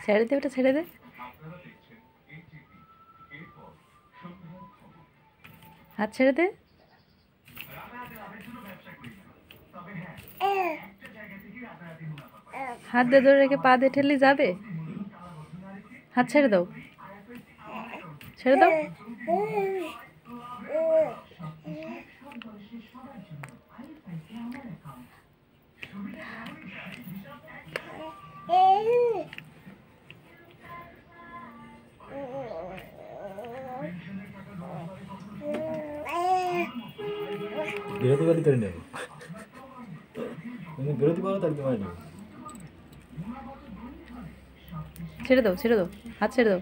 ছেড়ে দে, ওটা ছেড়ে দে। হাত ছেড়ে দে। হাত দিয়ে ধরে রেখে পা দিয়ে ঠেললে যাবে? হাত ছেড়ে দাও, ছেড়ে দাও। বিরতিবাদী করে নেব, বিরতি করো তাহলে তোমায় নেব। ছেড়ে দাও, ছেড়ে দাও, হাত ছেড়ে দাও।